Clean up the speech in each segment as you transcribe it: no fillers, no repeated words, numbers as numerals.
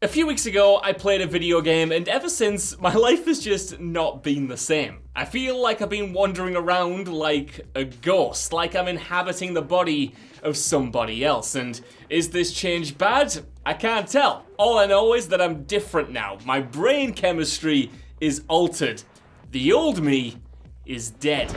A few weeks ago, I played a video game, and ever since, my life has just not been the same. I feel like I've been wandering around like a ghost, like I'm inhabiting the body of somebody else. And is this change bad? I can't tell. All I know is that I'm different now. My brain chemistry is altered. The old me is dead.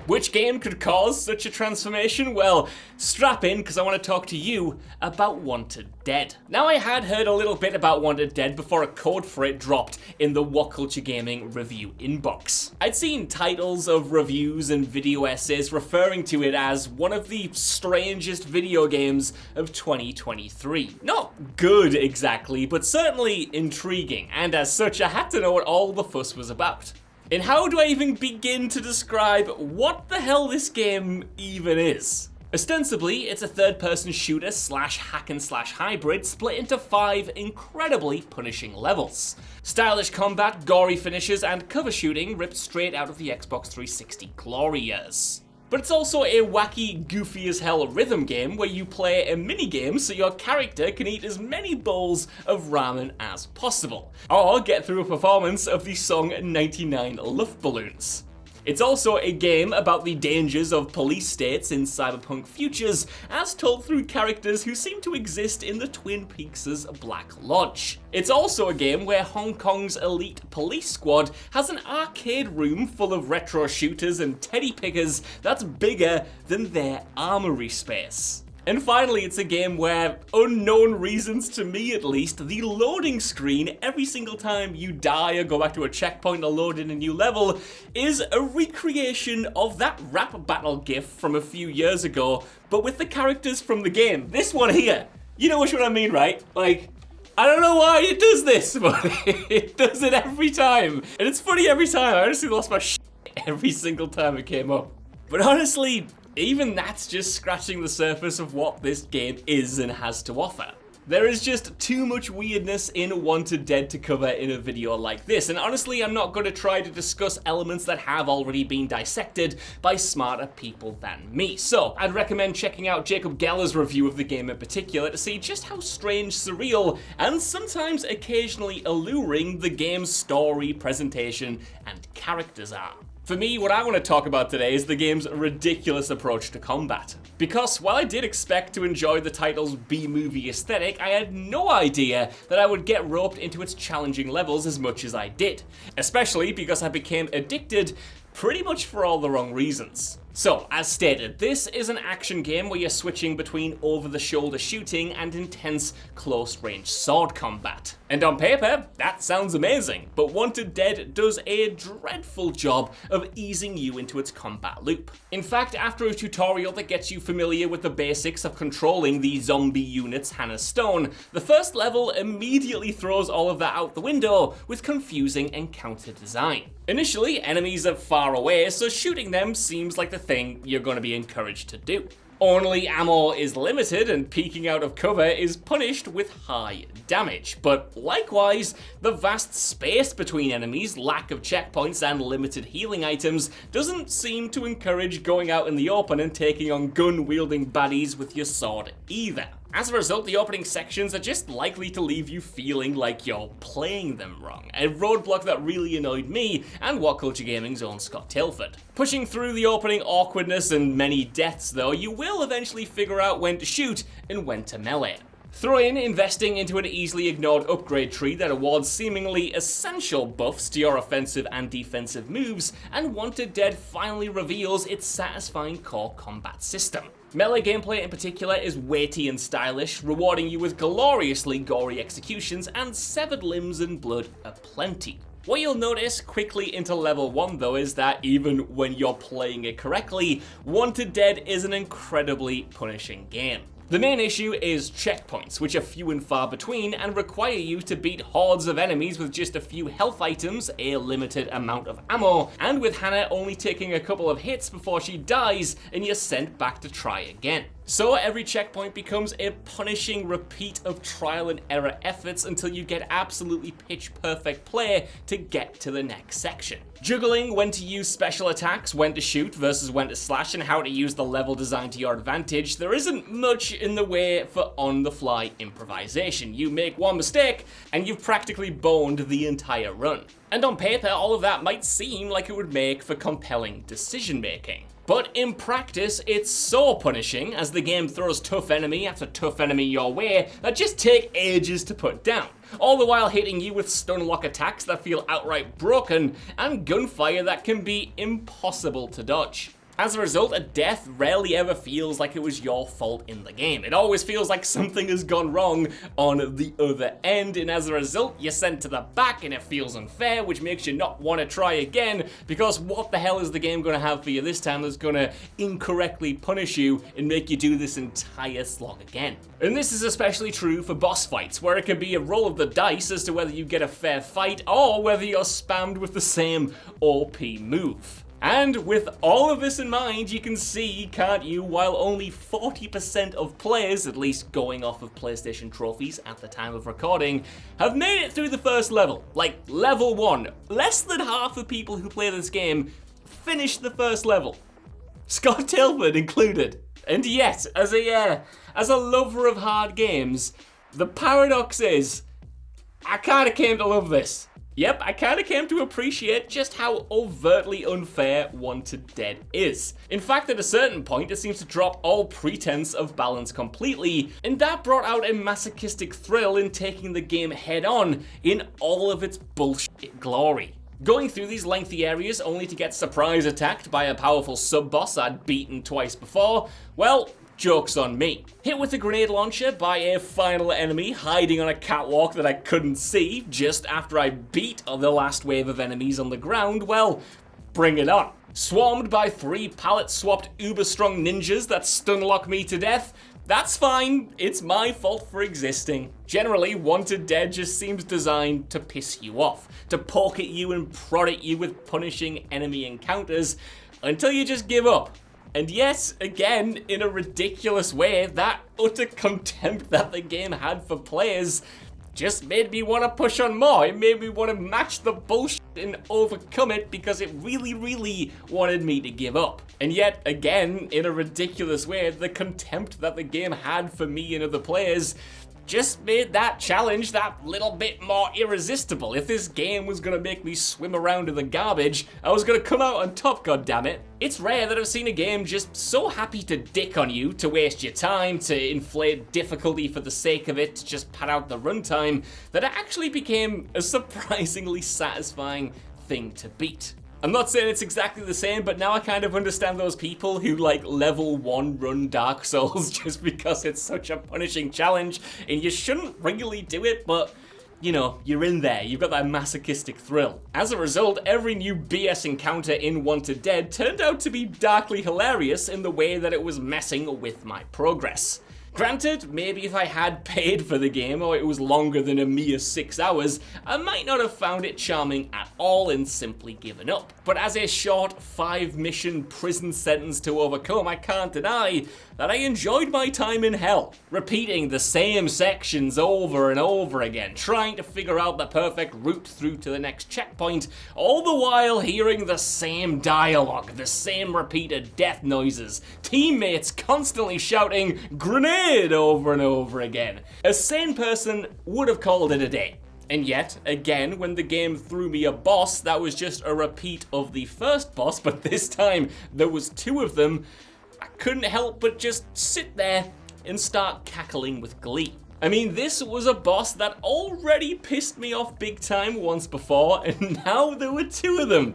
Which game could cause such a transformation? Well, strap in, because I want to talk to you about Wanted Dead. Now, I had heard a little bit about Wanted Dead before a code for it dropped in the WhatCulture Gaming review inbox. I'd seen titles of reviews and video essays referring to it as one of the strangest video games of 2023. Not good exactly, but certainly intriguing, and as such, I had to know what all the fuss was about. And how do I even begin to describe what the hell this game even is? Ostensibly, it's a third-person shooter slash hack and slash hybrid split into 5 incredibly punishing levels. Stylish combat, gory finishes, and cover shooting ripped straight out of the Xbox 360 glory years. But it's also a wacky, goofy as hell rhythm game where you play a minigame so your character can eat as many bowls of ramen as possible, or get through a performance of the song 99 Luftballons. It's also a game about the dangers of police states in cyberpunk futures, as told through characters who seem to exist in the Twin Peaks' Black Lodge. It's also a game where Hong Kong's elite police squad has an arcade room full of retro shooters and teddy pickers that's bigger than their armory space. And finally, it's a game where, unknown reasons to me at least, the loading screen every single time you die or go back to a checkpoint or load in a new level is a recreation of that rap battle gif from a few years ago, but with the characters from the game. This one here. You know which one I mean, right? Like, I don't know why it does this, but it does it every time. And it's funny every time. I honestly lost my shit every single time it came up. But honestly, even that's just scratching the surface of what this game is and has to offer. There is just too much weirdness in Wanted Dead to cover in a video like this, and honestly, I'm not going to try to discuss elements that have already been dissected by smarter people than me. So, I'd recommend checking out Jacob Geller's review of the game in particular to see just how strange, surreal, and sometimes occasionally alluring the game's story, presentation, and characters are. For me, what I want to talk about today is the game's ridiculous approach to combat. Because while I did expect to enjoy the title's B-movie aesthetic, I had no idea that I would get roped into its challenging levels as much as I did. Especially because I became addicted pretty much for all the wrong reasons. So, as stated, this is an action game where you're switching between over-the-shoulder shooting and intense close-range sword combat. And on paper, that sounds amazing, but Wanted Dead does a dreadful job of easing you into its combat loop. In fact, after a tutorial that gets you familiar with the basics of controlling the zombie unit's Hannah Stone, the first level immediately throws all of that out the window with confusing encounter design. Initially, enemies are far away, so shooting them seems like the thing you're going to be encouraged to do. Only ammo is limited and peeking out of cover is punished with high damage, but likewise, the vast space between enemies, lack of checkpoints, and limited healing items doesn't seem to encourage going out in the open and taking on gun-wielding baddies with your sword either. As a result, the opening sections are just likely to leave you feeling like you're playing them wrong, a roadblock that really annoyed me and WhatCulture Gaming's own Scott Tilford. Pushing through the opening awkwardness and many deaths though, you will eventually figure out when to shoot and when to melee. Throw in investing into an easily ignored upgrade tree that awards seemingly essential buffs to your offensive and defensive moves, and Wanted Dead finally reveals its satisfying core combat system. Melee gameplay in particular is weighty and stylish, rewarding you with gloriously gory executions and severed limbs and blood aplenty. What you'll notice quickly into level 1 though is that even when you're playing it correctly, Wanted Dead is an incredibly punishing game. The main issue is checkpoints, which are few and far between and require you to beat hordes of enemies with just a few health items, a limited amount of ammo, and with Hannah only taking a couple of hits before she dies and you're sent back to try again. So every checkpoint becomes a punishing repeat of trial and error efforts until you get absolutely pitch perfect play to get to the next section. Juggling when to use special attacks, when to shoot versus when to slash, and how to use the level design to your advantage, there isn't much in the way for on-the-fly improvisation. You make one mistake and you've practically boned the entire run. And on paper, all of that might seem like it would make for compelling decision making. But in practice, it's so punishing as the game throws tough enemy after tough enemy your way that just take ages to put down, all the while hitting you with stun lock attacks that feel outright broken and gunfire that can be impossible to dodge. As a result, a death rarely ever feels like it was your fault in the game. It always feels like something has gone wrong on the other end, and as a result, you're sent to the back and it feels unfair, which makes you not want to try again, because what the hell is the game going to have for you this time that's going to incorrectly punish you and make you do this entire slog again? And this is especially true for boss fights, where it can be a roll of the dice as to whether you get a fair fight or whether you're spammed with the same OP move. And with all of this in mind, you can see, can't you, while only 40% of players, at least going off of PlayStation trophies at the time of recording, have made it through the first level. Like, level 1. Less than half the people who play this game finish the first level. Scott Tilford included. And yet, as a lover of hard games, the paradox is, I kinda came to love this. Yep, I kinda came to appreciate just how overtly unfair Wanted Dead is. In fact, at a certain point, it seems to drop all pretense of balance completely, and that brought out a masochistic thrill in taking the game head on in all of its bullshit glory. Going through these lengthy areas only to get surprise attacked by a powerful sub-boss I'd beaten twice before, well, joke's on me. Hit with a grenade launcher by a final enemy hiding on a catwalk that I couldn't see just after I beat the last wave of enemies on the ground, well, bring it on. Swarmed by 3 pallet-swapped uber-strong ninjas that stun-lock me to death, that's fine, it's my fault for existing. Generally, Wanted Dead just seems designed to piss you off, to poke at you and prod at you with punishing enemy encounters until you just give up. And yet, again, in a ridiculous way, that utter contempt that the game had for players just made me want to push on more. It made me want to match the bullshit and overcome it because it really, really wanted me to give up. And yet, again, in a ridiculous way, the contempt that the game had for me and other players just made that challenge that little bit more irresistible. If this game was gonna make me swim around in the garbage, I was gonna come out on top, goddammit. It's rare that I've seen a game just so happy to dick on you, to waste your time, to inflate difficulty for the sake of it, to just pad out the runtime, that it actually became a surprisingly satisfying thing to beat. I'm not saying it's exactly the same, but now I kind of understand those people who like level 1 run Dark Souls just because it's such a punishing challenge and you shouldn't really do it, but you know, you're in there, you've got that masochistic thrill. As a result, every new BS encounter in Wanted Dead turned out to be darkly hilarious in the way that it was messing with my progress. Granted, maybe if I had paid for the game or it was longer than a mere 6 hours, I might not have found it charming at all and simply given up. But as a short 5-mission prison sentence to overcome, I can't deny that I enjoyed my time in hell, repeating the same sections over and over again, trying to figure out the perfect route through to the next checkpoint, all the while hearing the same dialogue, the same repeated death noises, teammates constantly shouting "grenade" over and over again. A sane person would have called it a day. And yet, again, when the game threw me a boss that was just a repeat of the first boss, but this time there was 2 of them, I couldn't help but just sit there and start cackling with glee. I mean, this was a boss that already pissed me off big time once before, and now there were 2 of them.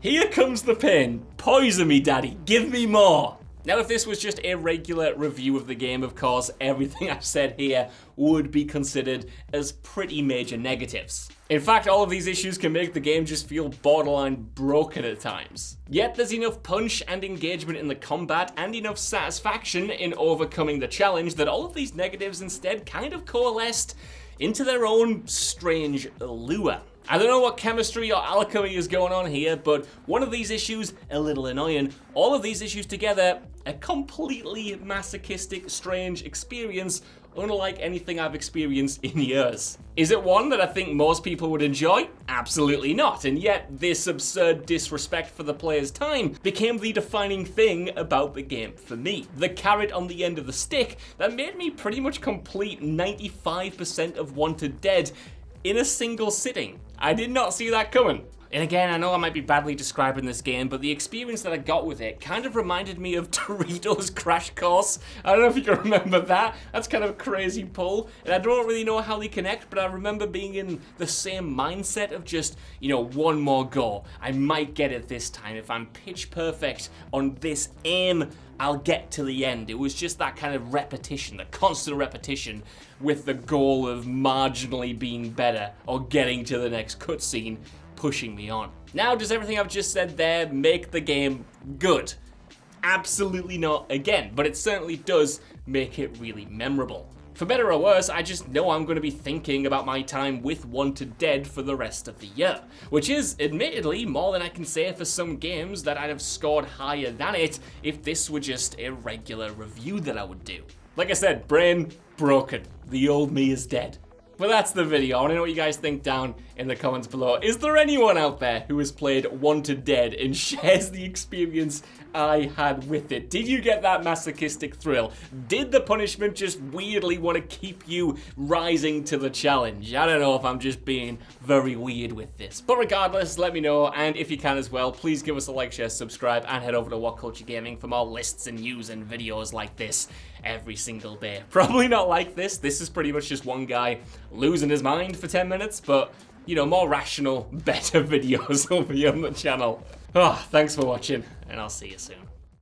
Here comes the pain. Poison me, daddy. Give me more. Now, if this was just a regular review of the game, of course, everything I've said here would be considered as pretty major negatives. In fact, all of these issues can make the game just feel borderline broken at times. Yet there's enough punch and engagement in the combat and enough satisfaction in overcoming the challenge that all of these negatives instead kind of coalesced into their own strange allure. I don't know what chemistry or alchemy is going on here, but one of these issues, a little annoying. All of these issues together, a completely masochistic, strange experience, unlike anything I've experienced in years. Is it one that I think most people would enjoy? Absolutely not, and yet this absurd disrespect for the player's time became the defining thing about the game for me. The carrot on the end of the stick that made me pretty much complete 95% of Wanted Dead in a single sitting. I did not see that coming. And again, I know I might be badly describing this game, but the experience that I got with it kind of reminded me of Doritos Crash Course. I don't know if you can remember that. That's kind of a crazy pull, and I don't really know how they connect, but I remember being in the same mindset of just, one more go. I might get it this time. If I'm pitch perfect on this aim, I'll get to the end. It was just that kind of repetition, the constant repetition with the goal of marginally being better or getting to the next cutscene, pushing me on. Now, does everything I've just said there make the game good? Absolutely not again, but it certainly does make it really memorable. For better or worse, I just know I'm going to be thinking about my time with Wanted Dead for the rest of the year, which is admittedly more than I can say for some games that I'd have scored higher than it if this were just a regular review that I would do. Like I said, brain broken. The old me is dead. But that's the video. I want to know what you guys think down in the comments below. Is there anyone out there who has played Wanted Dead and shares the experience I had with it? Did you get that masochistic thrill? Did the punishment just weirdly want to keep you rising to the challenge? I don't know if I'm just being very weird with this. But regardless, let me know. And if you can as well, please give us a like, share, subscribe, and head over to WhatCulture Gaming for more lists and news and videos like this every single day. Probably not like this. This is pretty much just one guy losing his mind for 10 minutes, but more rational, better videos will be on the channel. Thanks for watching, and I'll see you soon.